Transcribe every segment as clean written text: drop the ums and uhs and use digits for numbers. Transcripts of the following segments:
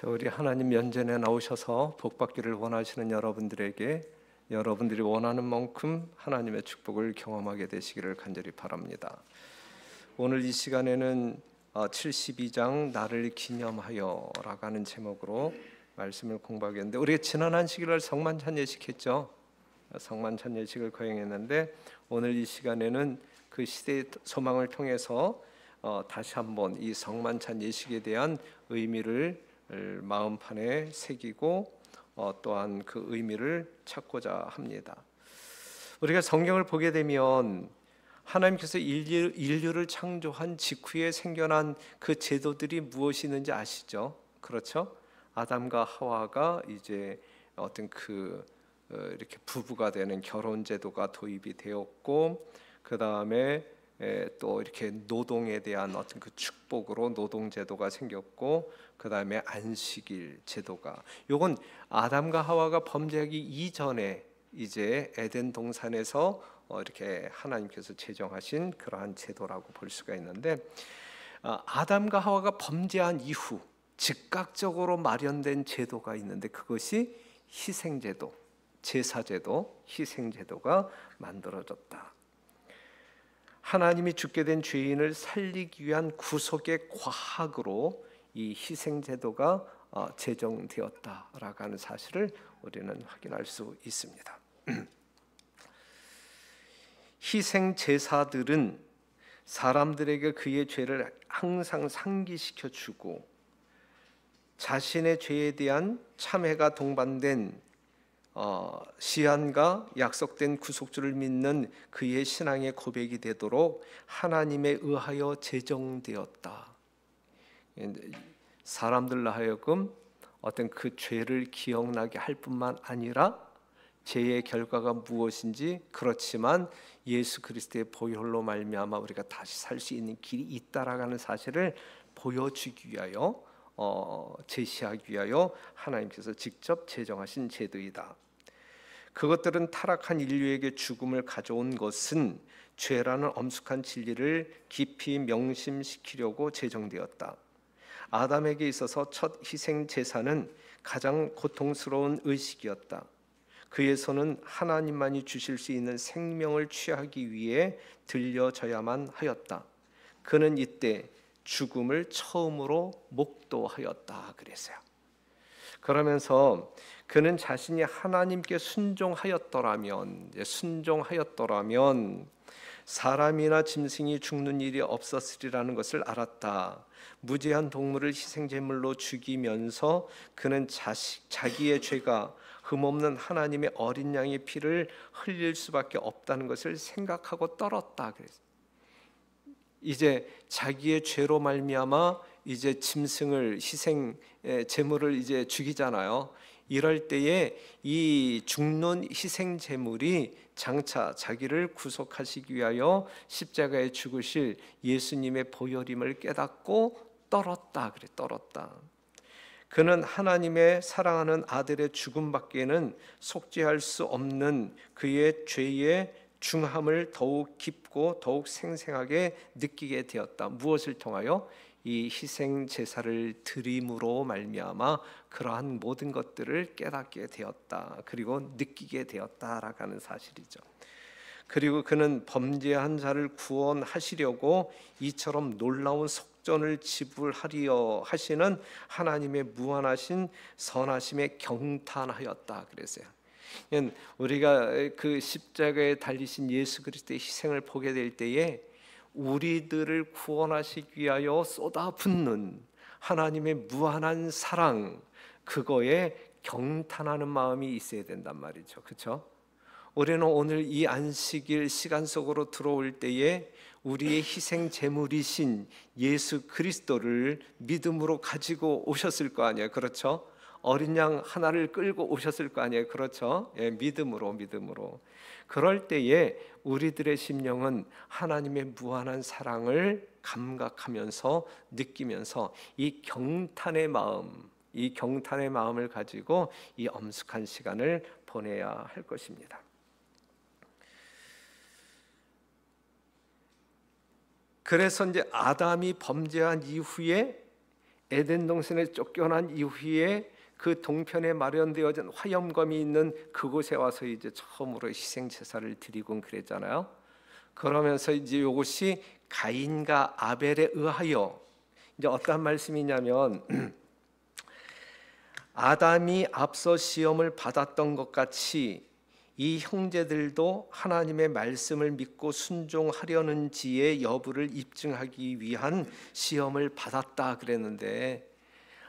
우리 하나님 면전에 나오셔서 복 받기를 원하시는 여러분들에게 여러분들이 원하는 만큼 하나님의 축복을 경험하게 되시기를 간절히 바랍니다. 오늘 이 시간에는 72장 나를 기념하여라고 하는 제목으로 말씀을 공부하겠는데, 우리가 지난 안식일날 성만찬 예식했죠. 성만찬 예식을 거행했는데, 오늘 이 시간에는 그 시대의 소망을 통해서 다시 한번 이 성만찬 예식에 대한 의미를 마음판에 새기고 또한 그 의미를 찾고자 합니다. 우리가 성경을 보게 되면 하나님께서 인류를 창조한 직후에 생겨난 그 제도들이 무엇이 있는지 아시죠? 그렇죠? 아담과 하와가 이제 어떤 이렇게 부부가 되는 결혼 제도가 도입이 되었고, 그 다음에 또 이렇게 노동에 대한 어떤 그 축복으로 노동 제도가 생겼고, 그 다음에 안식일 제도가, 요건 아담과 하와가 범죄하기 이전에 이제 에덴 동산에서 이렇게 하나님께서 제정하신 그러한 제도라고 볼 수가 있는데, 아담과 하와가 범죄한 이후 즉각적으로 마련된 제도가 있는데, 그것이 희생제도, 제사제도, 희생제도가 만들어졌다. 하나님이 죽게 된 죄인을 살리기 위한 구속의 과학으로 이 희생제도가 제정되었다라고 하는 사실을 우리는 확인할 수 있습니다. 희생제사들은 사람들에게 그의 죄를 항상 상기시켜 주고, 자신의 죄에 대한 참회가 동반된 시한과 약속된 구속주를 믿는 그의 신앙의 고백이 되도록 하나님에 의하여 제정되었다. 사람들로 하여금 어떤 그 죄를 기억나게 할 뿐만 아니라 죄의 결과가 무엇인지, 그렇지만 예수 그리스도의 보혈로 말미암아 우리가 다시 살 수 있는 길이 있다라는 사실을 보여주기 위하여 제시하기 위하여 하나님께서 직접 제정하신 제도이다. 그것들은 타락한 인류에게 죽음을 가져온 것은 죄라는 엄숙한 진리를 깊이 명심시키려고 제정되었다. 아담에게 있어서 첫 희생 제사는 가장 고통스러운 의식이었다. 그의 손은 하나님만이 주실 수 있는 생명을 취하기 위해 들려져야만 하였다. 그는 이때 죽음을 처음으로 목도하였다 그랬어요. 그러면서 그는 자신이 하나님께 순종하였더라면 사람이나 짐승이 죽는 일이 없었으리라는 것을 알았다. 무죄한 동물을 희생제물로 죽이면서 그는 자기의 죄가 흠없는 하나님의 어린 양의 피를 흘릴 수밖에 없다는 것을 생각하고 떨었다 그랬어요. 이제 자기의 죄로 말미암아 이제 짐승을 희생 제물을 이제 죽이잖아요. 이럴 때에 이 죽는 희생 제물이 장차 자기를 구속하시기 위하여 십자가에 죽으실 예수님의 보혈임을 깨닫고 떨었다 그래. 떨었다. 그는 하나님의 사랑하는 아들의 죽음밖에는 속죄할 수 없는 그의 죄의 중함을 더욱 깊고 더욱 생생하게 느끼게 되었다. 무엇을 통하여? 이 희생 제사를 드림으로 말미암아 그러한 모든 것들을 깨닫게 되었다. 그리고 느끼게 되었다라고 하는 사실이죠. 그리고 그는 범죄한 자를 구원하시려고 이처럼 놀라운 속전을 지불하리어 하시는 하나님의 무한하신 선하심에 경탄하였다 그랬어요. 우리가 그 십자가에 달리신 예수 그리스도의 희생을 보게 될 때에 우리들을 구원하시기 위하여 쏟아붓는 하나님의 무한한 사랑, 그거에 경탄하는 마음이 있어야 된단 말이죠. 그렇죠? 우리는 오늘 이 안식일 시간 속으로 들어올 때에 우리의 희생 제물이신 예수 그리스도를 믿음으로 가지고 오셨을 거 아니에요. 그렇죠? 어린 양 하나를 끌고 오셨을 거 아니에요. 그렇죠? 예, 믿음으로. 그럴 때에 우리들의 심령은 하나님의 무한한 사랑을 감각하면서 느끼면서 이 경탄의 마음을 가지고 이 엄숙한 시간을 보내야 할 것입니다. 그래서 이제 아담이 범죄한 이후에 에덴 동산에 쫓겨난 이후에 그 동편에 마련되어진 화염검이 있는 그곳에 와서 이제 처음으로 희생 제사를 드리곤 그랬잖아요. 그러면서 이제 이것이 가인과 아벨에 의하여 이제 어떤 말씀이냐면 아담이 앞서 시험을 받았던 것 같이 이 형제들도 하나님의 말씀을 믿고 순종하려는지의 여부를 입증하기 위한 시험을 받았다 그랬는데,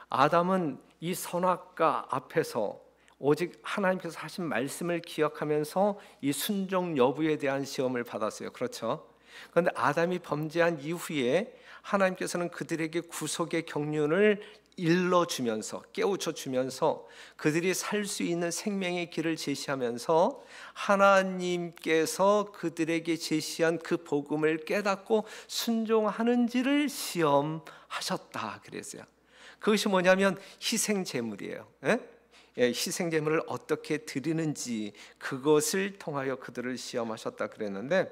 아담은 이 선악과 앞에서 오직 하나님께서 하신 말씀을 기억하면서 이 순종 여부에 대한 시험을 받았어요. 그렇죠? 그런데 아담이 범죄한 이후에 하나님께서는 그들에게 구속의 경륜을 일러주면서 깨우쳐주면서 그들이 살 수 있는 생명의 길을 제시하면서 하나님께서 그들에게 제시한 그 복음을 깨닫고 순종하는지를 시험하셨다 그랬어요. 그것이 뭐냐면 희생 제물이에요. 희생 제물을 어떻게 드리는지 그것을 통하여 그들을 시험하셨다 그랬는데,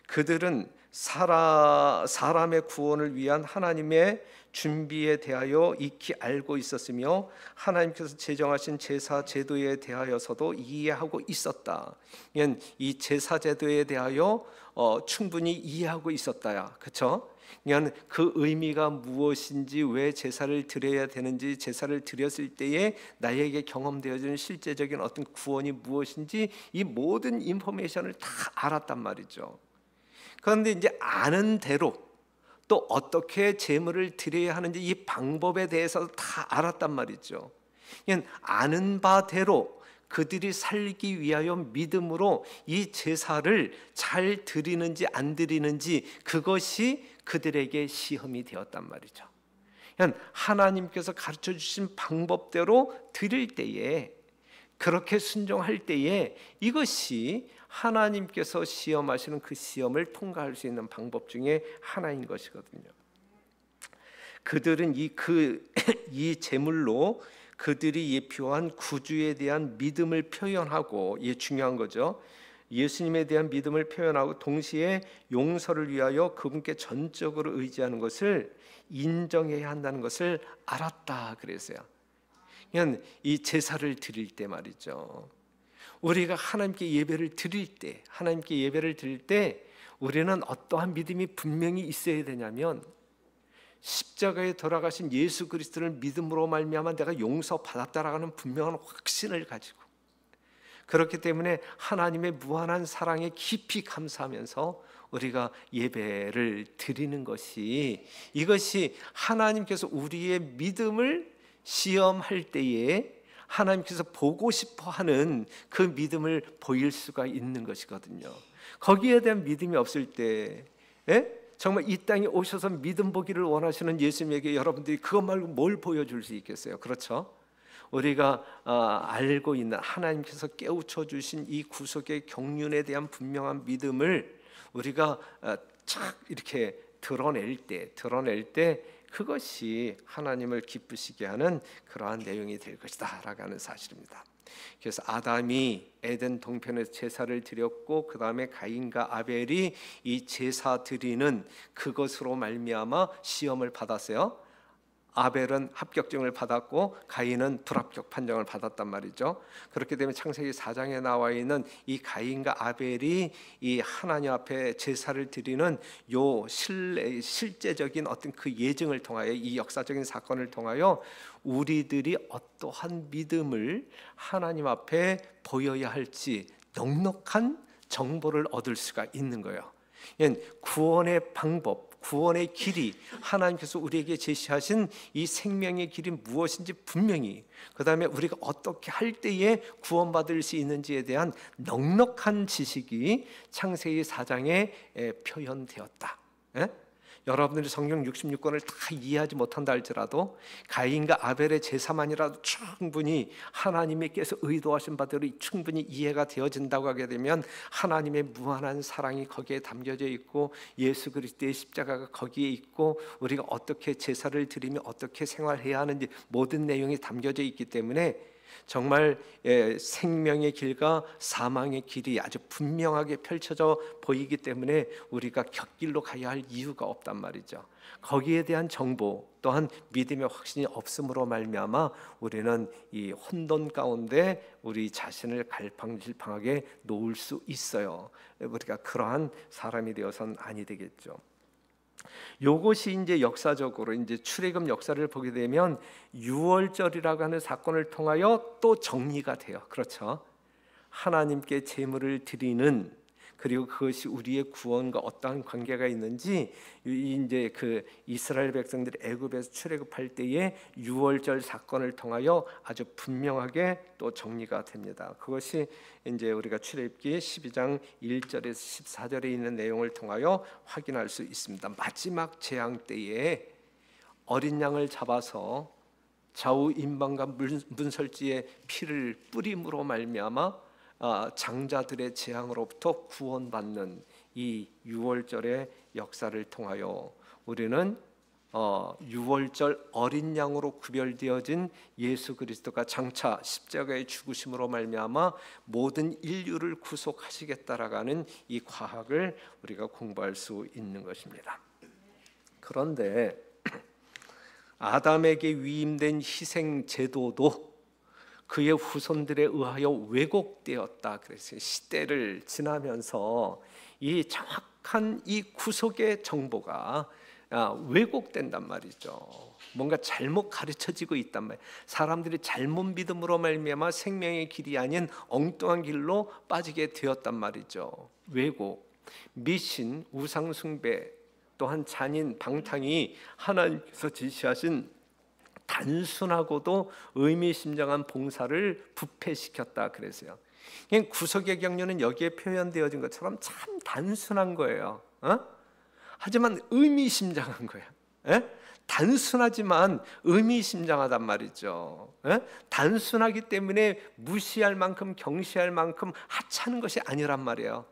그들은 사람의 구원을 위한 하나님의 준비에 대하여 익히 알고 있었으며 하나님께서 제정하신 제사 제도에 대하여서도 이해하고 있었다. 이 제사 제도에 대하여 충분히 이해하고 있었다야. 그렇죠? 그 의미가 무엇인지, 왜 제사를 드려야 되는지, 제사를 드렸을 때에 나에게 경험되어지는 실제적인 어떤 구원이 무엇인지, 이 모든 인포메이션을 다 알았단 말이죠. 그런데 이제 아는 대로 또 어떻게 제물을 드려야 하는지 이 방법에 대해서 다 알았단 말이죠. 아는 바대로 그들이 살기 위하여 믿음으로 이 제사를 잘 드리는지 안 드리는지, 그것이 그들에게 시험이 되었단 말이죠. 하나님께서 가르쳐 주신 방법대로 드릴 때에, 그렇게 순종할 때에 이것이 하나님께서 시험하시는 그 시험을 통과할 수 있는 방법 중에 하나인 것이거든요. 그들은 이 제물로 그들이 예표한 구주에 대한 믿음을 표현하고, 이게 중요한 거죠. 예수님에 대한 믿음을 표현하고 동시에 용서를 위하여 그분께 전적으로 의지하는 것을 인정해야 한다는 것을 알았다 그랬어요. 그냥 이 제사를 드릴 때 말이죠, 우리가 하나님께 예배를 드릴 때 우리는 어떠한 믿음이 분명히 있어야 되냐면, 십자가에 돌아가신 예수 그리스도를 믿음으로 말미암아 내가 용서받았다라는 분명한 확신을 가지고, 그렇기 때문에 하나님의 무한한 사랑에 깊이 감사하면서 우리가 예배를 드리는 것이, 이것이 하나님께서 우리의 믿음을 시험할 때에 하나님께서 보고 싶어하는 그 믿음을 보일 수가 있는 것이거든요. 거기에 대한 믿음이 없을 때, 정말 이 땅에 오셔서 믿음 보기를 원하시는 예수님에게 여러분들이 그것 말고 뭘 보여줄 수 있겠어요? 그렇죠? 우리가 알고 있는 하나님께서 깨우쳐 주신 이 구속의 경륜에 대한 분명한 믿음을 우리가 착 이렇게 드러낼 때 그것이 하나님을 기쁘시게 하는 그러한 내용이 될 것이다 라고 하는 사실입니다. 그래서 아담이 에덴 동편에서 제사를 드렸고, 그 다음에 가인과 아벨이 이 제사 드리는 그것으로 말미암아 시험을 받았어요. 아벨은 합격증을 받았고 가인은 불합격 판정을 받았단 말이죠. 그렇게 되면 창세기 4장에 나와 있는 이 가인과 아벨이 이 하나님 앞에 제사를 드리는 요 실제적인 어떤 그 예증을 통하여, 이 역사적인 사건을 통하여 우리들이 어떠한 믿음을 하나님 앞에 보여야 할지 넉넉한 정보를 얻을 수가 있는 거예요. 구원의 방법, 구원의 길이, 하나님께서 우리에게 제시하신 이 생명의 길이 무엇인지 분명히, 그 다음에 우리가 어떻게 할 때에 구원받을 수 있는지에 대한 넉넉한 지식이 창세기 4장에 표현되었다. 여러분들이 성경 66권을 다 이해하지 못한다 할지라도 가인과 아벨의 제사만이라도 충분히 하나님께서 의도하신 바대로 충분히 이해가 되어진다고 하게 되면, 하나님의 무한한 사랑이 거기에 담겨져 있고 예수 그리스도의 십자가가 거기에 있고 우리가 어떻게 제사를 드리며 어떻게 생활해야 하는지 모든 내용이 담겨져 있기 때문에 정말 생명의 길과 사망의 길이 아주 분명하게 펼쳐져 보이기 때문에 우리가 곁길로 가야 할 이유가 없단 말이죠. 거기에 대한 정보 또한 믿음의 확신이 없음으로 말미암아 우리는 이 혼돈 가운데 우리 자신을 갈팡질팡하게 놓을 수 있어요. 우리가 그러한 사람이 되어서는 아니 되겠죠. 요것이 이제 역사적으로 이제 출애굽 역사를 보게 되면 유월절이라고 하는 사건을 통하여 또 정리가 돼요. 그렇죠? 하나님께 제물을 드리는, 그리고 그것이 우리의 구원과 어떠한 관계가 있는지 이제 그 이스라엘 백성들이 애굽에서 출애굽할 때의 유월절 사건을 통하여 아주 분명하게 또 정리가 됩니다. 그것이 이제 우리가 출애굽기 12장 1절에서 14절에 있는 내용을 통하여 확인할 수 있습니다. 마지막 재앙 때에 어린 양을 잡아서 좌우 임방과 문설지의 피를 뿌림으로 말미암아 장자들의 재앙으로부터 구원받는 이 유월절의 역사를 통하여 우리는 유월절 어린 양으로 구별되어진 예수 그리스도가 장차 십자가의 죽으심으로 말미암아 모든 인류를 구속하시겠다라는 이 과학을 우리가 공부할 수 있는 것입니다. 그런데 아담에게 위임된 희생 제도도 그의 후손들에 의하여 왜곡되었다. 그래서 시대를 지나면서 이 정확한 이 구속의 정보가 왜곡된단 말이죠. 뭔가 잘못 가르쳐지고 있단 말이에요. 사람들이 잘못 믿음으로 말미암아 생명의 길이 아닌 엉뚱한 길로 빠지게 되었단 말이죠. 왜곡, 미신, 우상 숭배, 또한 잔인, 방탕이 하나님께서 지시하신 단순하고도 의미심장한 봉사를 부패시켰다 그랬어요. 구속의 경륜은 여기에 표현되어진 것처럼 참 단순한 거예요. 하지만 의미심장한 거예요. 단순하지만 의미심장하단 말이죠. 단순하기 때문에 무시할 만큼 경시할 만큼 하찮은 것이 아니란 말이에요.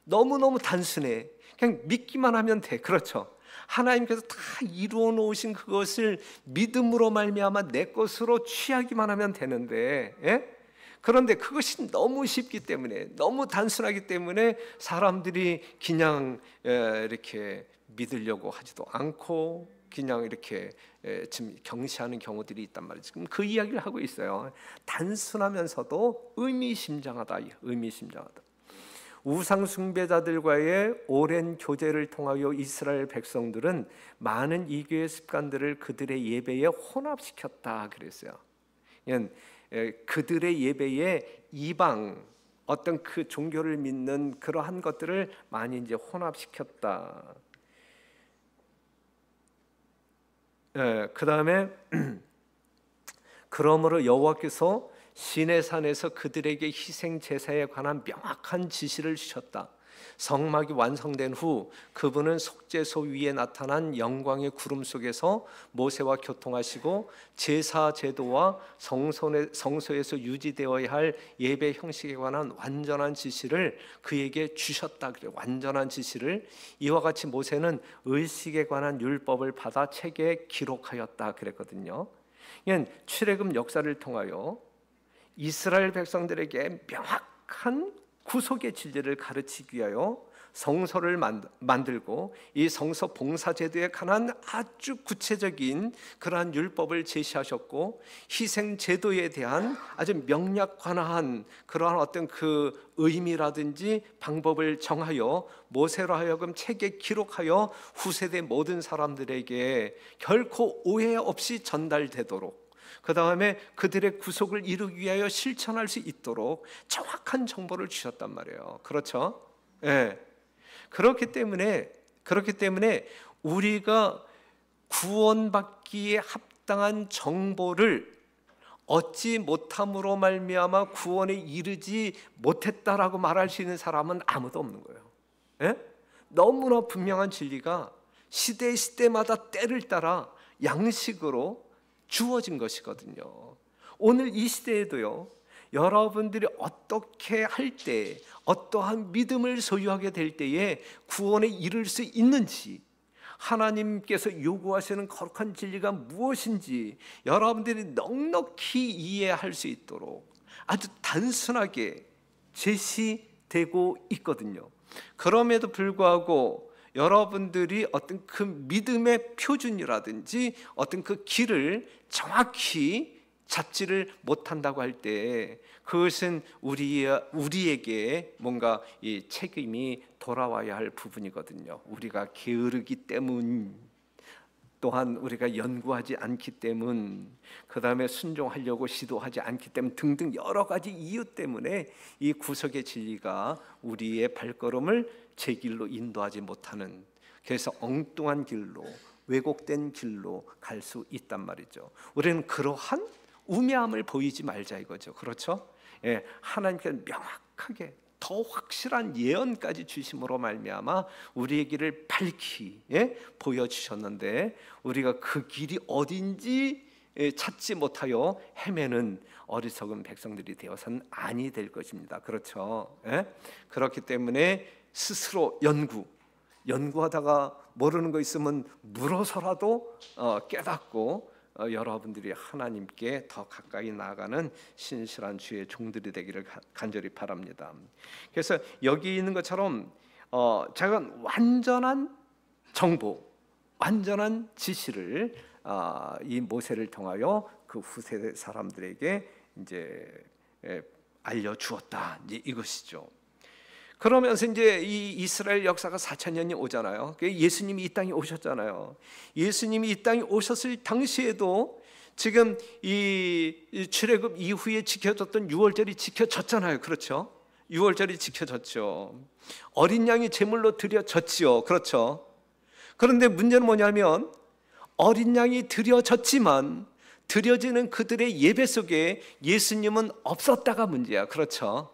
너무너무 단순해. 그냥 믿기만 하면 돼. 그렇죠? 하나님께서 다 이루어 놓으신 그것을 믿음으로 말미암아 내 것으로 취하기만 하면 되는데, 그런데 그것이 너무 쉽기 때문에, 너무 단순하기 때문에 사람들이 그냥 이렇게 믿으려고 하지도 않고 그냥 이렇게 지금 경시하는 경우들이 있단 말이죠. 그럼 그 이야기를 하고 있어요. 단순하면서도 의미심장하다. 의미심장하다. 우상 숭배자들과의 오랜 교제를 통하여 이스라엘 백성들은 많은 이교의 습관들을 그들의 예배에 혼합시켰다 그랬어요. 그들의 예배에 이방 어떤 그 종교를 믿는 그러한 것들을 많이 이제 혼합시켰다. 그 다음에 그러므로 여호와께서 시내산에서 그들에게 희생 제사에 관한 명확한 지시를 주셨다. 성막이 완성된 후 그분은 속죄소 위에 나타난 영광의 구름 속에서 모세와 교통하시고 제사 제도와 성소에서 유지되어야 할 예배 형식에 관한 완전한 지시를 그에게 주셨다. 그래요. 완전한 지시를. 이와 같이 모세는 의식에 관한 율법을 받아 책에 기록하였다 그랬거든요. 출애굽 역사를 통하여 이스라엘 백성들에게 명확한 구속의 진리를 가르치기 위하여 성소를 만들고 이 성소 봉사 제도에 관한 아주 구체적인 그러한 율법을 제시하셨고 희생 제도에 대한 아주 명약관화한 그러한 어떤 그 의미라든지 방법을 정하여 모세로 하여금 책에 기록하여 후세대 모든 사람들에게 결코 오해 없이 전달되도록, 그 다음에 그들의 구속을 이루기 위하여 실천할 수 있도록 정확한 정보를 주셨단 말이에요. 그렇죠? 그렇기 때문에 우리가 구원받기에 합당한 정보를 얻지 못함으로 말미암아 구원에 이르지 못했다라고 말할 수 있는 사람은 아무도 없는 거예요. 너무나 분명한 진리가 시대마다 때를 따라 양식으로 주어진 것이거든요. 오늘 이 시대에도요, 여러분들이 어떻게 할 때, 어떠한 믿음을 소유하게 될 때에 구원에 이를 수 있는지, 하나님께서 요구하시는 거룩한 진리가 무엇인지 여러분들이 넉넉히 이해할 수 있도록 아주 단순하게 제시되고 있거든요. 그럼에도 불구하고 여러분들이 어떤 그 믿음의 표준이라든지 어떤 그 길을 정확히 잡지를 못한다고 할 때 그것은 우리에게 뭔가 이 책임이 돌아와야 할 부분이거든요. 우리가 게으르기 때문, 또한 우리가 연구하지 않기 때문, 그 다음에 순종하려고 시도하지 않기 때문 등등 여러 가지 이유 때문에 이 구속의 진리가 우리의 발걸음을 제 길로 인도하지 못하는, 그래서 엉뚱한 길로, 왜곡된 길로 갈 수 있단 말이죠. 우리는 그러한 우매함을 보이지 말자 이거죠. 그렇죠? 예, 하나님께서 명확하게 더 확실한 예언까지 주심으로 말미암아 우리의 길을 밝히 보여주셨는데 우리가 그 길이 어딘지 찾지 못하여 헤매는 어리석은 백성들이 되어서는 아니 될 것입니다. 그렇죠? 그렇기 때문에 스스로 연구하다가 모르는 거 있으면 물어서라도 깨닫고 여러분들이 하나님께 더 가까이 나아가는 신실한 주의 종들이 되기를 간절히 바랍니다. 그래서 여기 있는 것처럼 제가 완전한 정보, 완전한 지시를 이 모세를 통하여 그 후세대 사람들에게 이제 알려주었다, 이것이죠. 그러면서 이제 이 이스라엘 역사가 4,000년이 오잖아요. 예수님이 이 땅에 오셨잖아요. 예수님이 이 땅에 오셨을 당시에도 지금 이 출애굽 이후에 지켜졌던 유월절이 지켜졌잖아요. 그렇죠? 유월절이 지켜졌죠. 어린 양이 제물로 드려졌지요. 그렇죠? 그런데 문제는 뭐냐면 어린 양이 드려졌지만 드려지는 그들의 예배 속에 예수님은 없었다가 문제야. 그렇죠?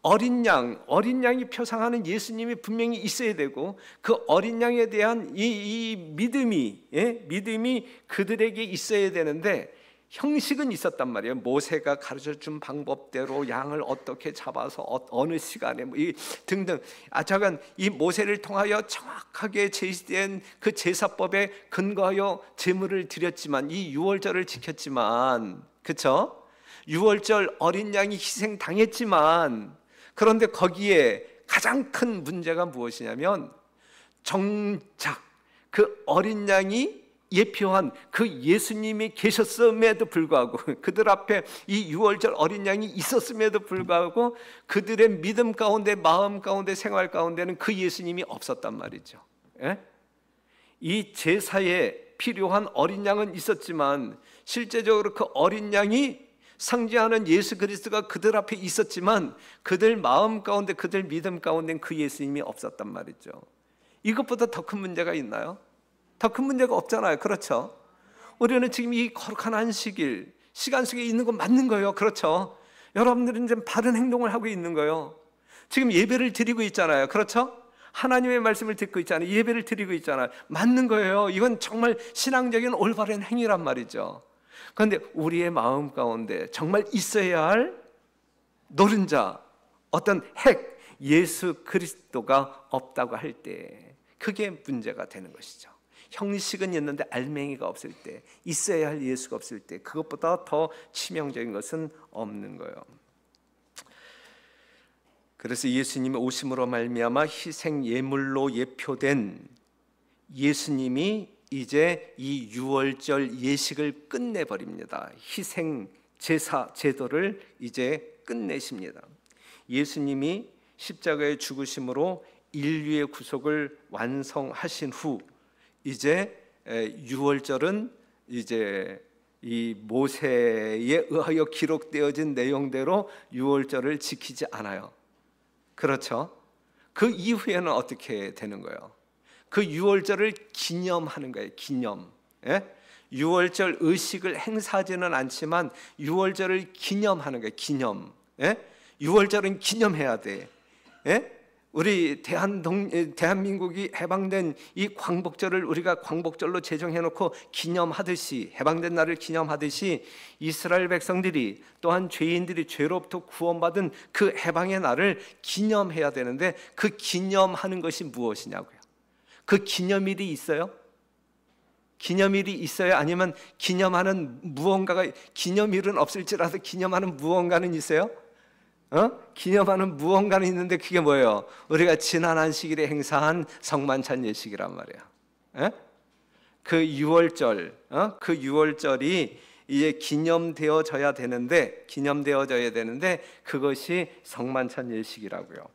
어린 양이 표상하는 예수님이 분명히 있어야 되고 그 어린 양에 대한 이 믿음이 그들에게 있어야 되는데 형식은 있었단 말이에요. 모세가 가르쳐준 방법대로 양을 어떻게 잡아서 어느 시간에 등등. 잠깐 이 모세를 통하여 정확하게 제시된 그 제사법에 근거하여 제물을 드렸지만 이 유월절을 지켰지만, 그렇죠? 유월절 어린 양이 희생당했지만 그런데 거기에 가장 큰 문제가 무엇이냐면 정작 그 어린 양이 예표한 그 예수님이 계셨음에도 불구하고 그들 앞에 이 유월절 어린 양이 있었음에도 불구하고 그들의 믿음 가운데, 마음 가운데, 생활 가운데는 그 예수님이 없었단 말이죠. 이 제사에 필요한 어린 양은 있었지만 실제적으로 그 어린 양이 상징하는 예수 그리스도가 그들 앞에 있었지만 그들 마음 가운데, 그들 믿음 가운데는 그 예수님이 없었단 말이죠. 이것보다 더 큰 문제가 있나요? 더 큰 문제가 없잖아요. 그렇죠? 우리는 지금 이 거룩한 안식일 시간 속에 있는 건 맞는 거예요. 그렇죠? 여러분들은 이제 바른 행동을 하고 있는 거예요. 지금 예배를 드리고 있잖아요. 그렇죠? 하나님의 말씀을 듣고 있잖아요. 예배를 드리고 있잖아요. 맞는 거예요. 이건 정말 신앙적인 올바른 행위란 말이죠. 그런데 우리의 마음 가운데 정말 있어야 할 노른자, 어떤 핵, 예수 그리스도가 없다고 할 때 그게 문제가 되는 것이죠. 형식은 있는데 알맹이가 없을 때, 있어야 할 예수가 없을 때 그것보다 더 치명적인 것은 없는 거예요. 그래서 예수님의 오심으로 말미암아 희생 예물로 예표된 예수님이 이제 이 유월절 예식을 끝내버립니다. 희생 제사 제도를 이제 끝내십니다. 예수님이 십자가의 죽으심으로 인류의 구속을 완성하신 후 이제 유월절은 이제 이 모세에 의하여 기록되어진 내용대로 유월절을 지키지 않아요. 그렇죠? 그 이후에는 어떻게 되는 거예요? 그 유월절을 기념하는 거예요. 기념. 유월절 의식을 행사하지는 않지만 유월절을 기념하는 거예요. 기념. 유월절은 기념해야 돼. 우리 대한민국이 해방된 이 광복절을 우리가 광복절로 제정해놓고 기념하듯이, 해방된 날을 기념하듯이 이스라엘 백성들이 또한 죄인들이 죄로부터 구원받은 그 해방의 날을 기념해야 되는데 그 기념하는 것이 무엇이냐고요. 그 기념일이 있어요? 기념일이 있어요? 아니면 기념하는 무언가가, 기념일은 없을지라도 기념하는 무언가는 있어요? 기념하는 무언가는 있는데 그게 뭐예요? 우리가 지난 안식일에 행사한 성만찬 예식이란 말이에요. 그 6월절, 그 6월절이 이제 기념되어져야 되는데 그것이 성만찬 예식이라고요.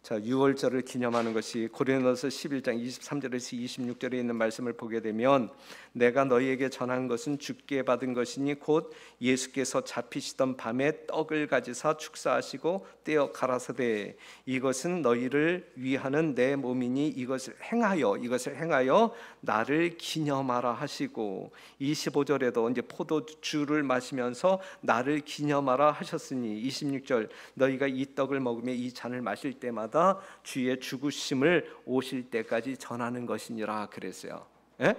자, 6월절을 기념하는 것이 고린도서 11장 23절에서 26절에 있는 말씀을 보게 되면, 내가 너희에게 전한 것은 주께 받은 것이니 곧 예수께서 잡히시던 밤에 떡을 가지사 축사하시고 떼어 가라사대 이것은 너희를 위하는 내 몸이니 이것을 행하여 나를 기념하라 하시고, 25절에도 이제 포도주를 마시면서 나를 기념하라 하셨으니, 26절 너희가 이 떡을 먹으며 이 잔을 마실 때마다 주의 죽으심을 오실 때까지 전하는 것이니라 그랬어요. 예?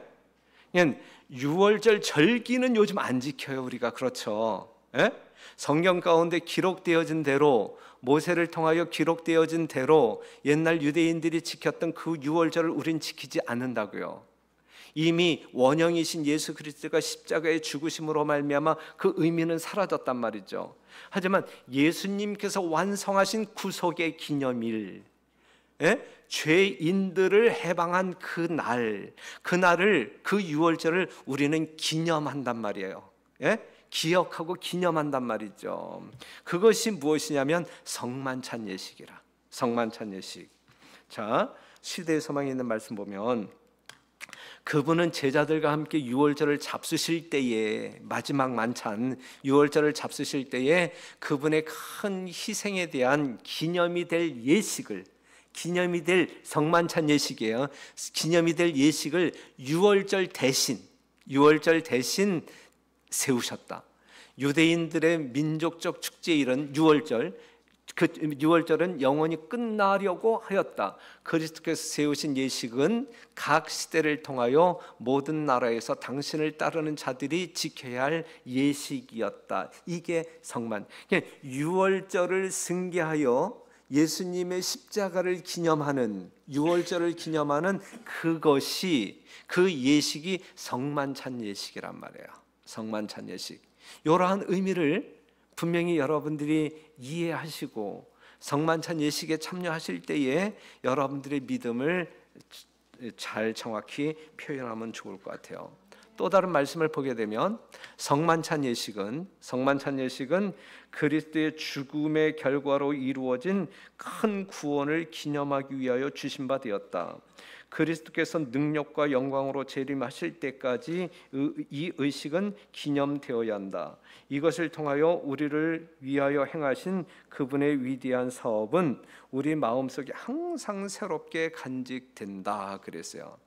그냥 6월절 절기는 요즘 안 지켜요, 우리가. 그렇죠? 예? 성경 가운데 기록되어진 대로, 모세를 통하여 기록되어진 대로 옛날 유대인들이 지켰던 그 6월절을 우린 지키지 않는다고요. 이미 원형이신 예수 그리스도가 십자가의 죽으심으로 말미암아 그 의미는 사라졌단 말이죠. 하지만 예수님께서 완성하신 구속의 기념일, 죄인들을 해방한 그날을, 그 6월절을 우리는 기념한단 말이에요. 기억하고 기념한단 말이죠. 그것이 무엇이냐면 성만찬 예식이라. 성만찬 예식. 자, 시대의 소망에 있는 말씀 보면, 그분은 제자들과 함께 6월절을 잡수실 때에, 마지막 만찬 6월절을 잡수실 때에 그분의 큰 희생에 대한 기념이 될 예식을, 기념이 될 성만찬 예식이에요. 기념이 될 예식을 6월절 대신 세우셨다. 유대인들의 민족적 축제일은 6월절, 그 6월절은 영원히 끝나려고 하였다. 그리스도께서 세우신 예식은 각 시대를 통하여 모든 나라에서 당신을 따르는 자들이 지켜야 할 예식이었다. 이게 성만. 6월절을 승계하여 예수님의 십자가를 기념하는, 6월절을 기념하는 그것이, 그 예식이 성만찬 예식이란 말이에요. 성만찬 예식. 이러한 의미를 분명히 여러분들이 이해하시고 성만찬 예식에 참여하실 때에 여러분들의 믿음을 잘 정확히 표현하면 좋을 것 같아요. 또 다른 말씀을 보게 되면, 성만찬 예식은 그리스도의 죽음의 결과로 이루어진 큰 구원을 기념하기 위하여 주신 바 되었다. 그리스도께서 능력과 영광으로 재림하실 때까지 이 의식은 기념되어야 한다. 이것을 통하여 우리를 위하여 행하신 그분의 위대한 사업은 우리 마음속에 항상 새롭게 간직된다 그랬어요.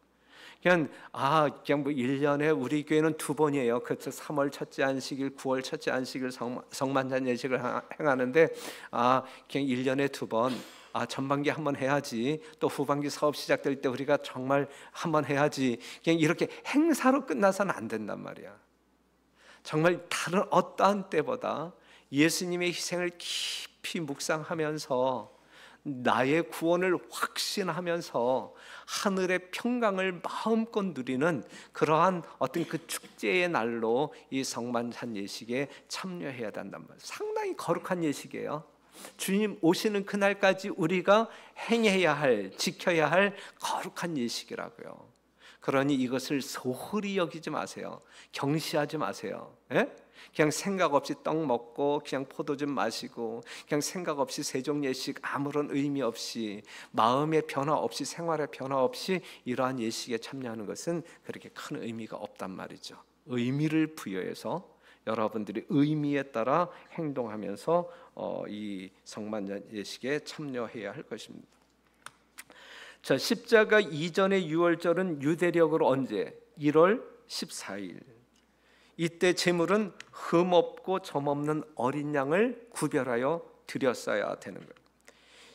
그냥 뭐 1년에 우리 교회는 2번이에요. 그렇죠. 3월 첫째 안식일, 9월 첫째 안식일 성만찬 예식을 행하는데 그냥 1년에 2번. 전반기 한번 해야지. 또 후반기 사업 시작될 때 우리가 정말 한번 해야지. 그냥 이렇게 행사로 끝나서는 안 된단 말이야. 정말 다른 어떠한 때보다 예수님의 희생을 깊이 묵상하면서 나의 구원을 확신하면서 하늘의 평강을 마음껏 누리는 그러한 어떤 그 축제의 날로 이 성만찬 예식에 참여해야 된단 말이에요. 상당히 거룩한 예식이에요. 주님 오시는 그날까지 우리가 행해야 할, 지켜야 할 거룩한 예식이라고요. 그러니 이것을 소홀히 여기지 마세요. 경시하지 마세요. 그냥 생각 없이 떡 먹고 그냥 포도 좀 마시고 그냥 생각 없이 세종 예식 아무런 의미 없이, 마음의 변화 없이, 생활의 변화 없이 이러한 예식에 참여하는 것은 그렇게 큰 의미가 없단 말이죠. 의미를 부여해서 여러분들이 의미에 따라 행동하면서 이 성만찬 예식에 참여해야 할 것입니다. 자, 십자가 이전의 6월절은 유대력으로 언제? 1월 14일. 이때 제물은 흠 없고 점 없는 어린 양을 구별하여 드렸어야 되는 거예요.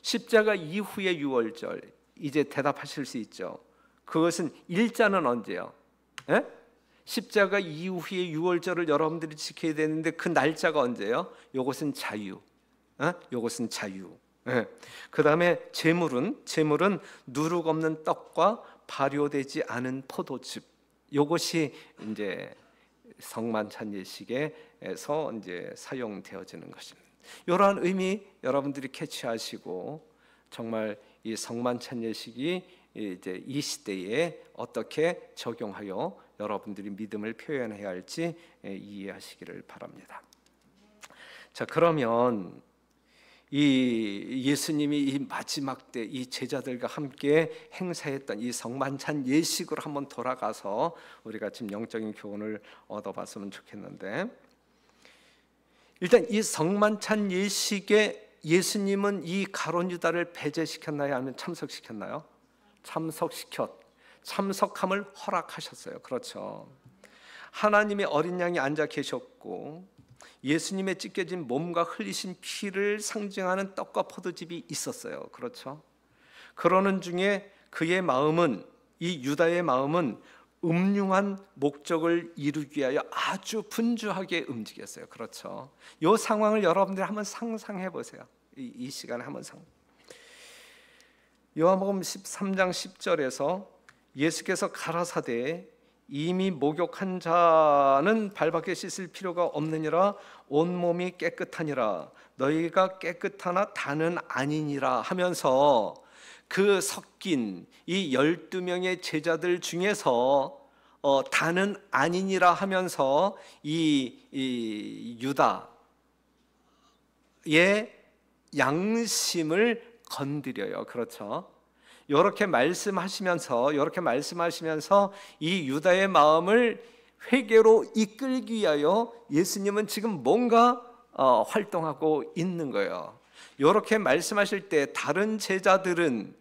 십자가 이후의 6월절, 이제 대답하실 수 있죠. 그것은 일자는 언제요? 십자가 이후의 6월절을 여러분들이 지켜야 되는데 그 날짜가 언제요? 요것은 자유. 요것은 자유. 예. 그다음에 제물은 누룩 없는 떡과 발효되지 않은 포도즙. 이것이 이제 성만찬 예식에서 이제 사용되어지는 것입니다. 이러한 의미 여러분들이 캐치하시고 정말 이 성만찬 예식이 이제 이 시대에 어떻게 적용하여 여러분들이 믿음을 표현해야 할지 이해하시기를 바랍니다. 자, 그러면 이 예수님이 이 마지막 때 이 제자들과 함께 행사했던 이 성만찬 예식으로 한번 돌아가서 우리가 지금 영적인 교훈을 얻어봤으면 좋겠는데, 일단 이 성만찬 예식에 예수님은 이 가룟 유다를 배제시켰나요? 아니면 참석시켰나요? 참석함을 허락하셨어요. 그렇죠. 하나님의 어린 양이 앉아 계셨고 예수님의 찢겨진 몸과 흘리신 피를 상징하는 떡과 포도즙이 있었어요. 그렇죠. 그러는 중에 그의 마음은, 이 유다의 마음은 음흉한 목적을 이루기 위하여 아주 분주하게 움직였어요. 그렇죠. 이 상황을 여러분들이 한번 상상해 보세요. 이 시간에 한번 요한복음 13장 10절에서 예수께서 가라사대 이미 목욕한 자는 발밖에 씻을 필요가 없느니라, 온몸이 깨끗하니라, 너희가 깨끗하나 다는 아니니라 하면서 그 섞인 이 12명의 제자들 중에서 다는 아니니라 하면서 이 유다의 양심을 건드려요. 그렇죠. 이렇게 말씀하시면서 이 유다의 마음을 회개로 이끌기 위하여 예수님은 지금 뭔가 활동하고 있는 거예요. 이렇게 말씀하실 때 다른 제자들은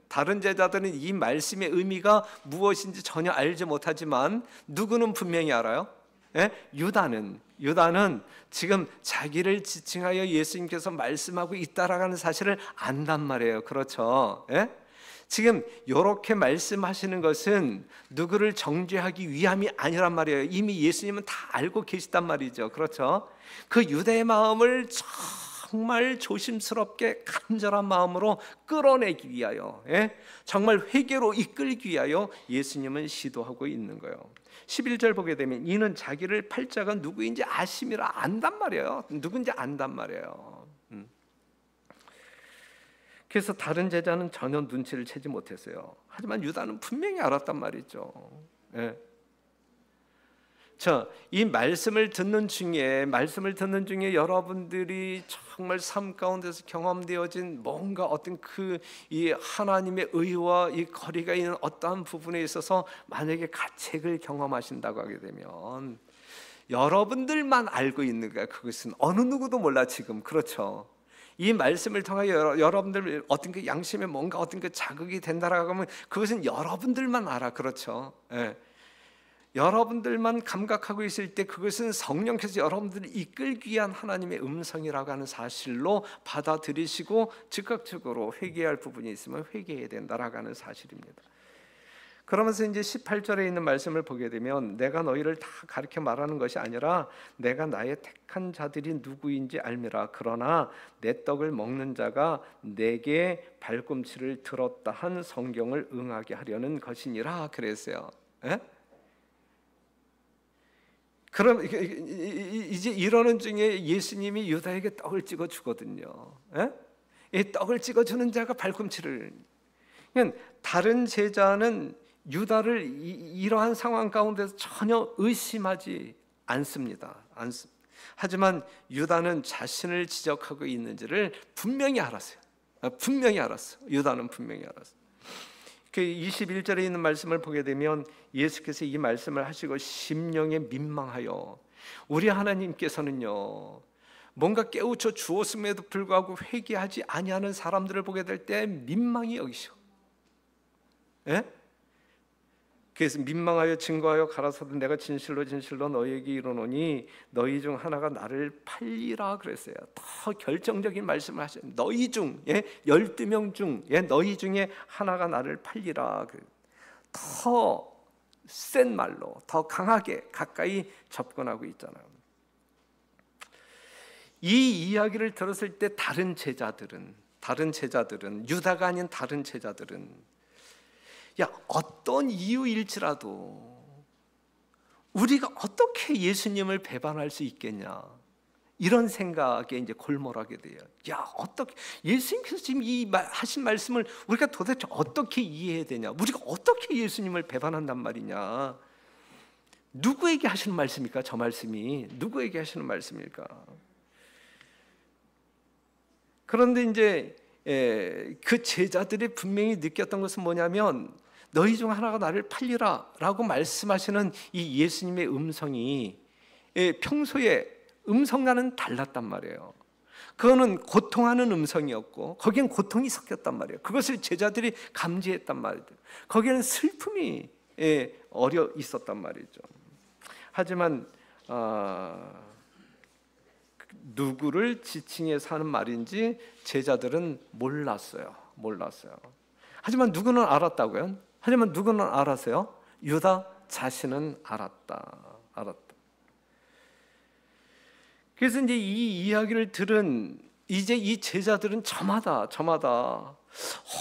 이 말씀의 의미가 무엇인지 전혀 알지 못하지만 누구는 분명히 알아요. 예? 유다는 지금 자기를 지칭하여 예수님께서 말씀하고 있다라는 사실을 안단 말이에요. 그렇죠. 예? 지금 이렇게 말씀하시는 것은 누구를 정죄하기 위함이 아니란 말이에요. 이미 예수님은 다 알고 계시단 말이죠. 그렇죠. 그 유대의 마음을 정말 조심스럽게 간절한 마음으로 끌어내기 위하여, 정말 회개로 이끌기 위하여 예수님은 시도하고 있는 거예요. 11절 보게 되면 이는 자기를 팔 자가 누구인지 아심이라, 안단 말이에요. 누군지 안단 말이에요. 그래서 다른 제자는 전혀 눈치를 채지 못했어요. 하지만 유다는 분명히 알았단 말이죠. 자, 이 말씀을 듣는 중에 여러분들이 정말 삶 가운데서 경험되어진 뭔가 어떤 이 하나님의 의와 이 거리가 있는 어떠한 부분에 있어서 만약에 가책을 경험하신다고 하게 되면 여러분들만 알고 있는 거야. 그것은 어느 누구도 몰라 지금. 그렇죠. 이 말씀을 통하여 여러분들 어떤 그 양심에 뭔가 어떤 그 자극이 된다라고 하면 그것은 여러분들만 알아. 그렇죠. 여러분들만 감각하고 있을 때 그것은 성령께서 여러분들을 이끌기 위한 하나님의 음성이라고 하는 사실로 받아들이시고 즉각적으로 회개할 부분이 있으면 회개해야 된다라고 하는 사실입니다. 그러면서 이제 18절에 있는 말씀을 보게 되면 내가 너희를 다 가르쳐 말하는 것이 아니라 내가 나의 택한 자들이 누구인지 알미라. 그러나 내 떡을 먹는 자가 내게 발꿈치를 들었다 한 성경을 응하게 하려는 것이니라 그랬어요. 그럼 이제 이러는 중에 예수님이 유다에게 떡을 찍어 주거든요. 이 떡을 찍어 주는 자가 발꿈치를. 그러니까 다른 제자는 유다를 이러한 상황 가운데서 전혀 의심하지 않습니다. 하지만 유다는 자신을 지적하고 있는지를 분명히 알았어요. 유다는 분명히 알았어요. 그 21절에 있는 말씀을 보게 되면 예수께서 이 말씀을 하시고 심령에 민망하여, 우리 하나님께서는요 뭔가 깨우쳐 주었음에도 불구하고 회개하지 아니하는 사람들을 보게 될 때 민망히 여기셔. 그래서 민망하여 증거하여 가라사대 내가 진실로 너희에게 이르노니 너희 중 하나가 나를 팔리라 그랬어요. 더 결정적인 말씀을 하셔요. 너희 중 12명 중 너희 중에 하나가 나를 팔리라. 더 센 말로 더 강하게 가까이 접근하고 있잖아요. 이 이야기를 들었을 때 다른 제자들은 다른 제자들은, 유다가 아닌 다른 제자들은, 야, 어떤 이유일지라도 우리가 어떻게 예수님을 배반할 수 있겠냐, 이런 생각에 이제 골몰하게 돼요. 야, 어떻게 예수님께서 지금 하신 말씀을 우리가 도대체 어떻게 이해해야 되냐, 우리가 어떻게 예수님을 배반한단 말이냐. 누구에게 하시는 말씀입니까? 저 말씀이 누구에게 하시는 말씀일까? 그런데 이제 그 제자들이 분명히 느꼈던 것은 뭐냐면, 너희 중 하나가 나를 팔리라 라고 말씀하시는 이 예수님의 음성이 평소에 음성과는 달랐단 말이에요. 그거는 고통하는 음성이었고, 거기엔 고통이 섞였단 말이에요. 그것을 제자들이 감지했단 말이죠. 거기에는 슬픔이 어려 있었단 말이죠. 하지만 누구를 지칭해서 하는 말인지 제자들은 몰랐어요. 하지만 누구는 알았다고요? 하지만 누구는 알았어요? 유다 자신은 알았다. 그래서 이제 이 이야기를 들은 이제 이 제자들은 저마다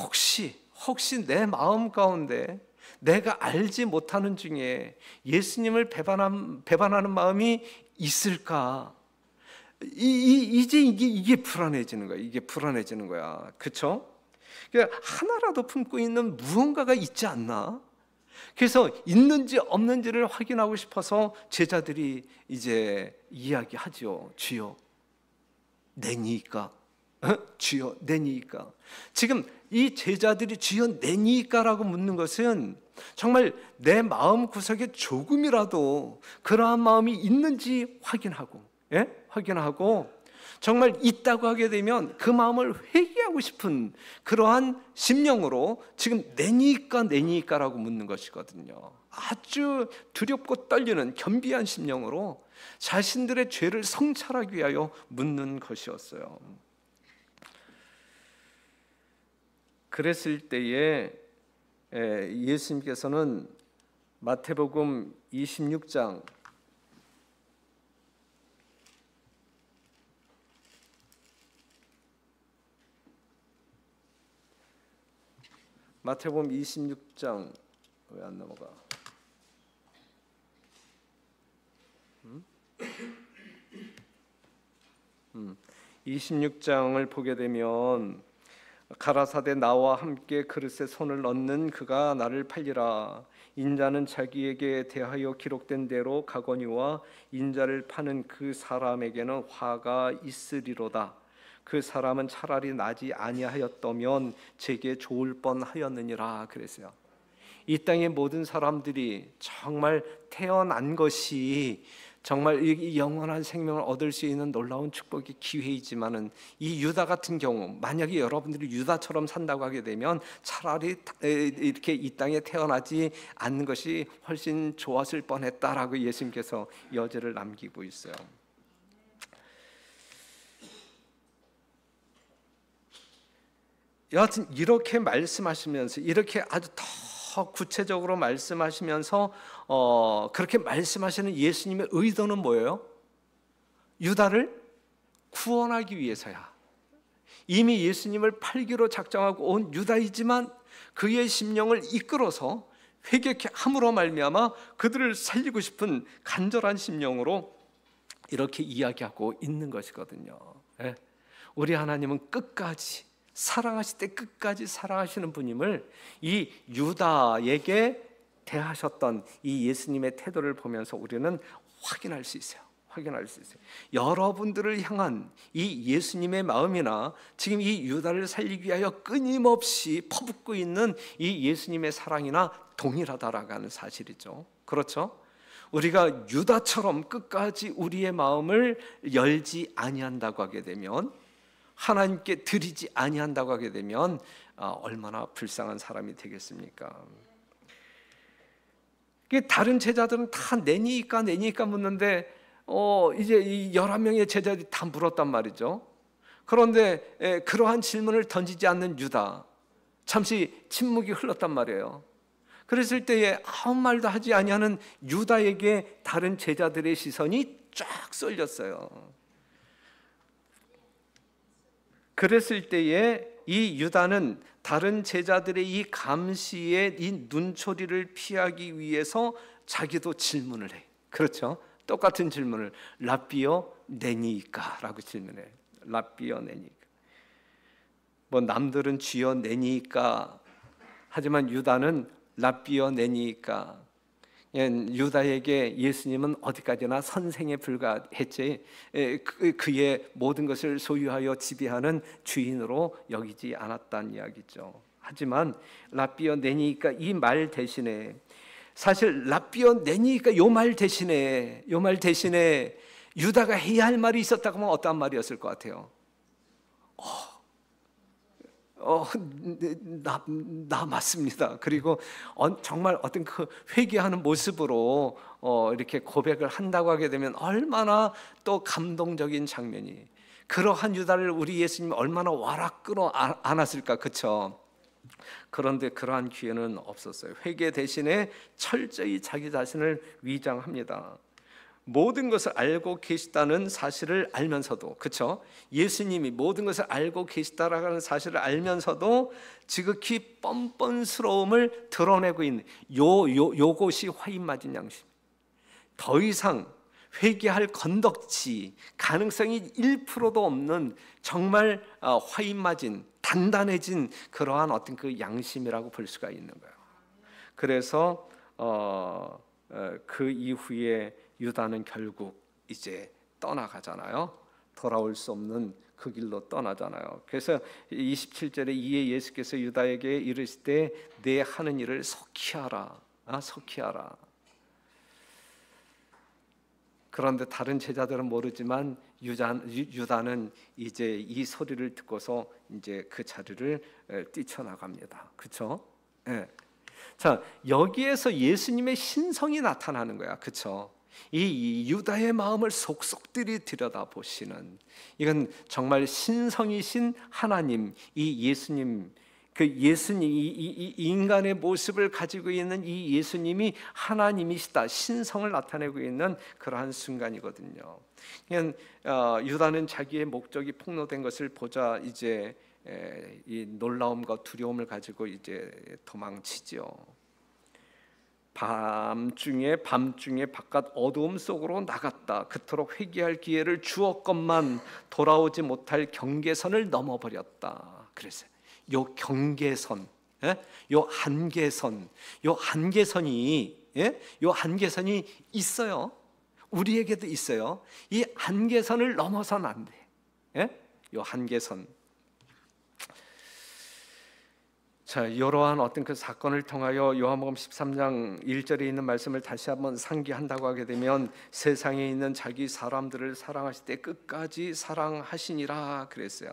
혹시 내 마음 가운데 내가 알지 못하는 중에 예수님을 배반하는 마음이 있을까? 이제 이게 불안해지는 거야. 그렇죠? 그러니까 하나라도 품고 있는 무언가가 있지 않나? 그래서 있는지 없는지를 확인하고 싶어서 제자들이 이제 이야기하죠. 주여, 내니까. 주여, 내니까. 지금 이 제자들이 주여, 내니까라고 묻는 것은 정말 내 마음 구석에 조금이라도 그러한 마음이 있는지 확인하고 정말 있다고 하게 되면 그 마음을 회개하고 싶은 그러한 심령으로 지금 내니까라고 묻는 것이거든요. 아주 두렵고 떨리는 겸비한 심령으로 자신들의 죄를 성찰하기 위하여 묻는 것이었어요. 그랬을 때에 예수님께서는 마태복음 26장 마태복음 26장 왜 안 넘어가? 26장을 보게 되면 가라사대 나와 함께 그릇에 손을 넣는 그가 나를 팔리라. 인자는 자기에게 대하여 기록된 대로 가거니와 인자를 파는 그 사람에게는 화가 있으리로다. 그 사람은 차라리 나지 아니하였다면 제게 좋을 뻔하였느니라. 그랬어요. 이 땅의 모든 사람들이 정말 태어난 것이 정말 이 영원한 생명을 얻을 수 있는 놀라운 축복의 기회이지만은 이 유다 같은 경우, 만약에 여러분들이 유다처럼 산다고 하게 되면 차라리 이렇게 이 땅에 태어나지 않는 것이 훨씬 좋았을 뻔했다라고 예수님께서 여지를 남기고 있어요. 여하튼 이렇게 말씀하시면서, 이렇게 아주 더 구체적으로 말씀하시면서 그렇게 말씀하시는 예수님의 의도는 뭐예요? 유다를 구원하기 위해서야. 이미 예수님을 팔기로 작정하고 온 유다이지만 그의 심령을 이끌어서 회개케 함으로 말미암아 그들을 살리고 싶은 간절한 심령으로 이렇게 이야기하고 있는 것이거든요. 우리 하나님은 끝까지 사랑하실 때 끝까지 사랑하시는 분임을 이 유다에게 대하셨던 이 예수님의 태도를 보면서 우리는 확인할 수 있어요. 여러분들을 향한 이 예수님의 마음이나 지금 이 유다를 살리기 위하여 끊임없이 퍼붓고 있는 이 예수님의 사랑이나 동일하다라고 하는 사실이죠. 그렇죠? 우리가 유다처럼 끝까지 우리의 마음을 열지 아니한다고 하게 되면, 하나님께 드리지 아니한다고 하게 되면 얼마나 불쌍한 사람이 되겠습니까? 다른 제자들은 다 내니까 묻는데 이제 이 11명의 제자들이 다 물었단 말이죠. 그런데 그러한 질문을 던지지 않는 유다, 잠시 침묵이 흘렀단 말이에요. 그랬을 때에 아무 말도 하지 아니하는 유다에게 다른 제자들의 시선이 쫙 쏠렸어요. 그랬을 때에 이 유다는 다른 제자들의 이 감시의 이 눈초리를 피하기 위해서 자기도 질문을 해. 그렇죠? 똑같은 질문을 라비어 네니까라고 질문해. 라비어 네니까. 뭐 남들은 쥐어 네니까 하지만 유다는 라비어 네니까. 유다에게 예수님은 어디까지나 선생에 불과했지 그의 모든 것을 소유하여 지배하는 주인으로 여기지 않았다는 이야기죠. 하지만 라비어 네니까 이 말 대신에 사실 라비어 네니까 요 말 대신에 유다가 해야 할 말이 있었다고 하면 어떠한 말이었을 것 같아요? 나 맞습니다. 그리고 정말 어떤 그 회개하는 모습으로 이렇게 고백을 한다고 하게 되면 얼마나 또 감동적인 장면이. 그러한 유다를 우리 예수님 얼마나 와락 끌어 안았을까, 그렇죠? 그런데 그러한 기회는 없었어요. 회개 대신에 철저히 자기 자신을 위장합니다. 모든 것을 알고 계시다는 사실을 알면서도, 그렇죠? 예수님이 모든 것을 알고 계시다라는 사실을 알면서도 지극히 뻔뻔스러움을 드러내고 있는 요것이 화인 맞은 양심. 더 이상 회개할 건덕지 가능성이 1%도 없는 정말 화인 맞은 단단해진 그러한 어떤 그 양심이라고 볼 수가 있는 거예요. 그래서 그 이후에 유다는 결국 이제 떠나가잖아요. 돌아올 수 없는 그 길로 떠나잖아요. 그래서 27절에 이에 예수께서 유다에게 이르시되 내 하는 일을 속히하라. 속히하라. 그런데 다른 제자들은 모르지만 유다는 이제 이 소리를 듣고서 이제 그 자리를 뛰쳐나갑니다. 그렇죠? 네. 자, 여기에서 예수님의 신성이 나타나는 거야. 그렇죠? 이 유다의 마음을 속속들이 들여다보시는, 이건 정말 신성이신 하나님, 이 예수님, 이 인간의 모습을 가지고 있는 이 예수님이 하나님이시다, 신성을 나타내고 있는 그러한 순간이거든요. 유다는 자기의 목적이 폭로된 것을 보자 이제 이 놀라움과 두려움을 가지고 이제 도망치죠. 밤중에 바깥 어두움 속으로 나갔다. 그토록 회개할 기회를 주었건만 돌아오지 못할 경계선을 넘어버렸다. 그래서 요 경계선, 요 한계선이 있어요. 우리에게도 있어요. 이 한계선을 넘어서는 안 돼. 요 한계선. 자, 이러한 어떤 그 사건을 통하여 요한복음 13장 1절에 있는 말씀을 다시 한번 상기한다고 하게 되면 세상에 있는 자기 사람들을 사랑하실 때 끝까지 사랑하시니라 그랬어요.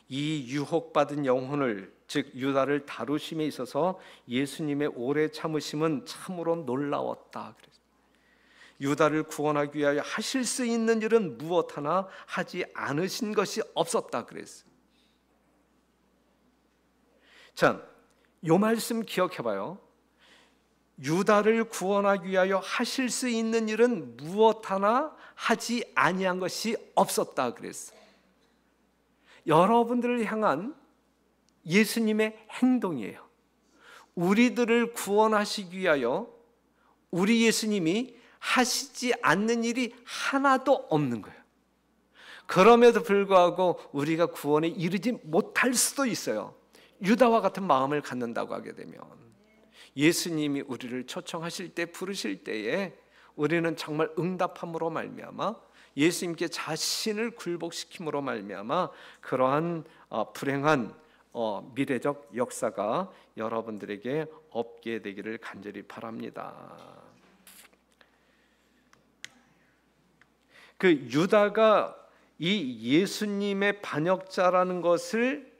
이 유혹받은 영혼을, 즉 유다를 다루심에 있어서 예수님의 오래 참으심은 참으로 놀라웠다 그랬어요. 유다를 구원하기 위하여 하실 수 있는 일은 무엇 하나 하지 않으신 것이 없었다 그랬어요. 자, 요 말씀 기억해봐요. 유다를 구원하기 위하여 하실 수 있는 일은 무엇 하나 하지 아니한 것이 없었다 그랬어요. 여러분들을 향한 예수님의 행동이에요. 우리들을 구원하시기 위하여 우리 예수님이 하시지 않는 일이 하나도 없는 거예요. 그럼에도 불구하고 우리가 구원에 이르지 못할 수도 있어요. 유다와 같은 마음을 갖는다고 하게 되면 예수님이 우리를 초청하실 때, 부르실 때에 우리는 정말 응답함으로 말미암아 예수님께 자신을 굴복시킴으로 말미암아 그러한 불행한 미래적 역사가 여러분들에게 없게 되기를 간절히 바랍니다. 그 유다가 이 예수님의 반역자라는 것을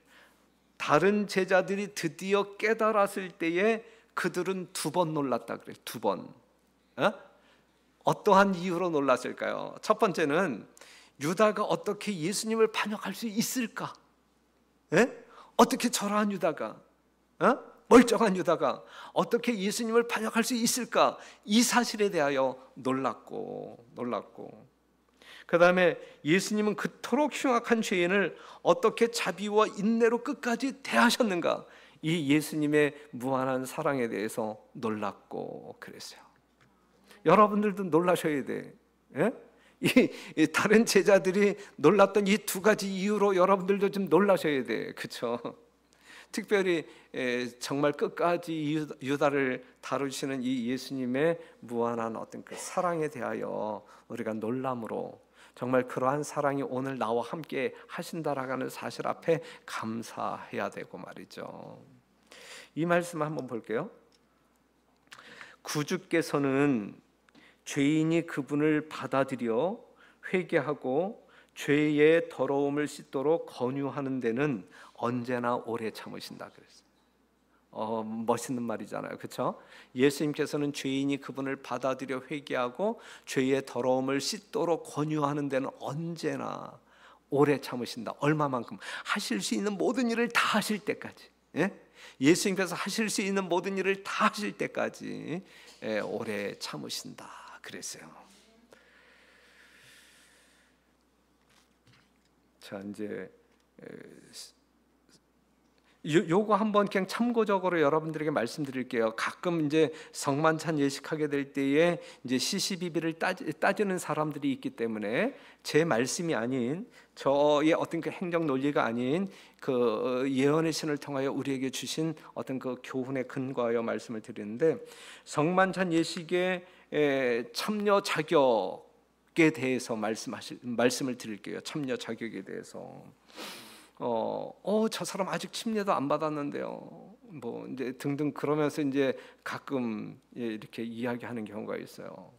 다른 제자들이 드디어 깨달았을 때에 그들은 2번 놀랐다 그래요. 2번. 어떠한 이유로 놀랐을까요? 첫 번째는 유다가 어떻게 예수님을 반역할 수 있을까? 어떻게 저러한 유다가, 멀쩡한 유다가 어떻게 예수님을 반역할 수 있을까? 이 사실에 대하여 놀랐고 그다음에 예수님은 그토록 흉악한 죄인을 어떻게 자비와 인내로 끝까지 대하셨는가, 이 예수님의 무한한 사랑에 대해서 놀랐고 그랬어요. 여러분들도 놀라셔야 돼. 예? 이 다른 제자들이 놀랐던 이 두 가지 이유로 여러분들도 좀 놀라셔야 돼. 그렇죠? 특별히 정말 끝까지 유다를 다루시는 이 예수님의 무한한 어떤 그 사랑에 대하여 우리가 놀람으로, 정말 그러한 사랑이 오늘 나와 함께 하신다라는 사실 앞에 감사해야 되고 말이죠. 이 말씀 한번 볼게요. 구주께서는 죄인이 그분을 받아들여 회개하고 죄의 더러움을 씻도록 권유하는 데는 언제나 오래 참으신다 그랬어요. 멋있는 말이잖아요, 그렇죠? 예수님께서는 죄인이 그분을 받아들여 회개하고 죄의 더러움을 씻도록 권유하는 데는 언제나 오래 참으신다. 얼마만큼? 하실 수 있는 모든 일을 다 하실 때까지. 예? 예수님께서 하실 수 있는 모든 일을 다 하실 때까지 오래 참으신다 그랬어요. 자, 이제 요거 한번 그냥 참고적으로 여러분들에게 말씀드릴게요. 가끔 이제 성만찬 예식하게 될 때에 이제 시시비비를 따지는 사람들이 있기 때문에 제 말씀이 아닌, 저의 어떤 그 행정 논리가 아닌 그 예언의 신을 통하여 우리에게 주신 어떤 그 교훈에 근거하여 말씀을 드리는데, 성만찬 예식의 참여 자격에 대해서 말씀을 드릴게요. 참여 자격에 대해서. 저 사람 아직 침례도 안 받았는데요. 뭐 이제 등등 그러면서 이제 가끔 이렇게 이야기하는 경우가 있어요.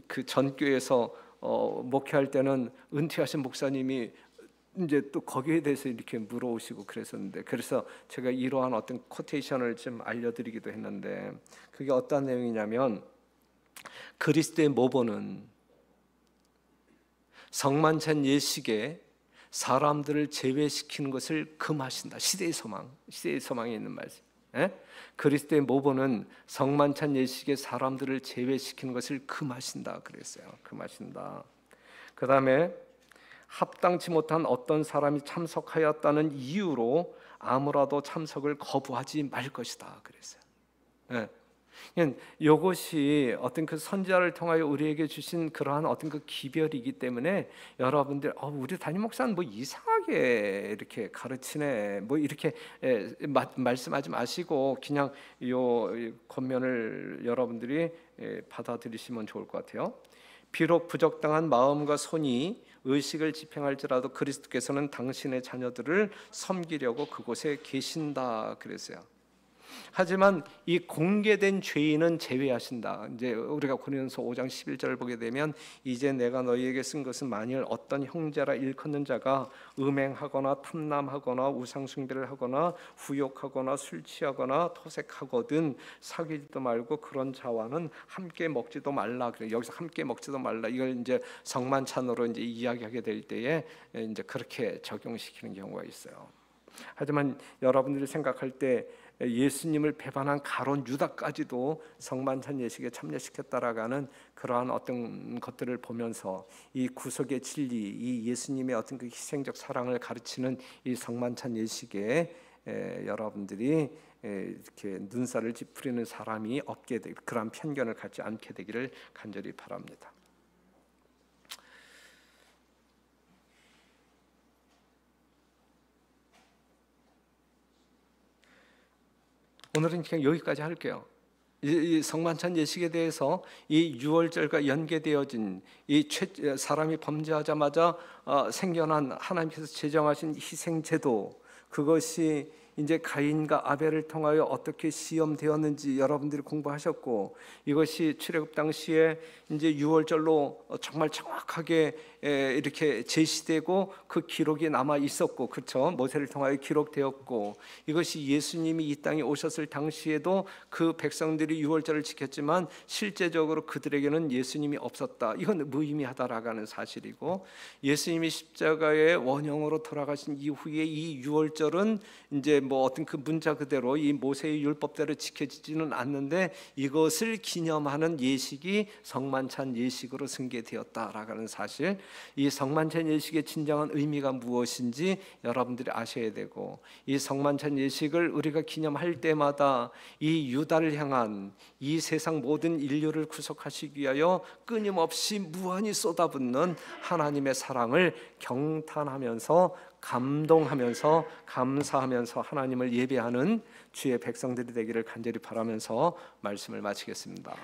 그 전교에서 목회할 때는 은퇴하신 목사님이 이제 또 거기에 대해서 이렇게 물어오시고 그랬었는데, 그래서 제가 이러한 어떤 코테이션을 좀 알려드리기도 했는데, 그게 어떤 내용이냐면, 그리스도의 모본은 성만찬 예식에 사람들을 제외시키는 것을 금하신다. 시대의 소망에 있는 말씀. 그리스도의 모본은 성만찬 예식에 사람들을 제외시키는 것을 금하신다 그랬어요. 금하신다. 그 다음에 합당치 못한 어떤 사람이 참석하였다는 이유로 아무라도 참석을 거부하지 말 것이다 그랬어요. 이것이 어떤 그 선지자를 통하여 우리에게 주신 그러한 어떤 그 기별이기 때문에, 여러분들 우리 담임 목사는 뭐 이상하게 이렇게 가르치네, 뭐 이렇게 말씀하지 마시고 그냥 요 권면을 여러분들이 받아들이시면 좋을 것 같아요. 비록 부적당한 마음과 손이 의식을 집행할지라도 그리스도께서는 당신의 자녀들을 섬기려고 그곳에 계신다 그랬어요. 하지만 이 공개된 죄인은 제외하신다. 이제 우리가 고린도서 5장 11절을 보게 되면, 이제 내가 너희에게 쓴 것은 만일 어떤 형제라 일컫는 자가 음행하거나 탐남하거나 우상숭배를 하거나 후욕하거나 술 취하거나 토색하거든 사귀지도 말고 그런 자와는 함께 먹지도 말라. 그래, 여기서 함께 먹지도 말라, 이걸 이제 성만찬으로 이제 이야기하게 될 때에 이제 그렇게 적용시키는 경우가 있어요. 하지만 여러분들이 생각할 때 예수님을 배반한 가론 유다까지도 성만찬 예식에 참여시켰다라는 그러한 어떤 것들을 보면서, 이 구속의 진리, 이 예수님의 어떤 그 희생적 사랑을 가르치는 이 성만찬 예식에 여러분들이 이렇게 눈살을 찌푸리는 사람이 없게 되고, 그러한 편견을 갖지 않게 되기를 간절히 바랍니다. 오늘은 그냥 여기까지 할게요. 이 성만찬 예식에 대해서 이 유월절과 연계되어진 이 사람이 범죄하자마자 생겨난 하나님께서 제정하신 희생제도, 그것이 이제 가인과 아벨을 통하여 어떻게 시험되었는지 여러분들이 공부하셨고, 이것이 출애굽 당시에 이제 유월절로 정말 정확하게 이렇게 제시되고 그 기록이 남아 있었고, 그렇죠? 모세를 통하여 기록되었고, 이것이 예수님이 이 땅에 오셨을 당시에도 그 백성들이 유월절을 지켰지만 실제적으로 그들에게는 예수님이 없었다. 이건 무의미하다라는 사실이고, 예수님이 십자가의 원형으로 돌아가신 이후에 이 유월절은 이제 뭐 어떤 그 문자 그대로 이 모세의 율법대로 지켜지지는 않는데 이것을 기념하는 예식이 성만찬 예식으로 승계되었다라는 사실, 이 성만찬 예식의 진정한 의미가 무엇인지 여러분들이 아셔야 되고, 이 성만찬 예식을 우리가 기념할 때마다 이 유다를 향한 이 세상 모든 인류를 구속하시기 위하여 끊임없이 무한히 쏟아붓는 하나님의 사랑을 경탄하면서 감동하면서 감사하면서 하나님을 예배하는 주의 백성들이 되기를 간절히 바라면서 말씀을 마치겠습니다.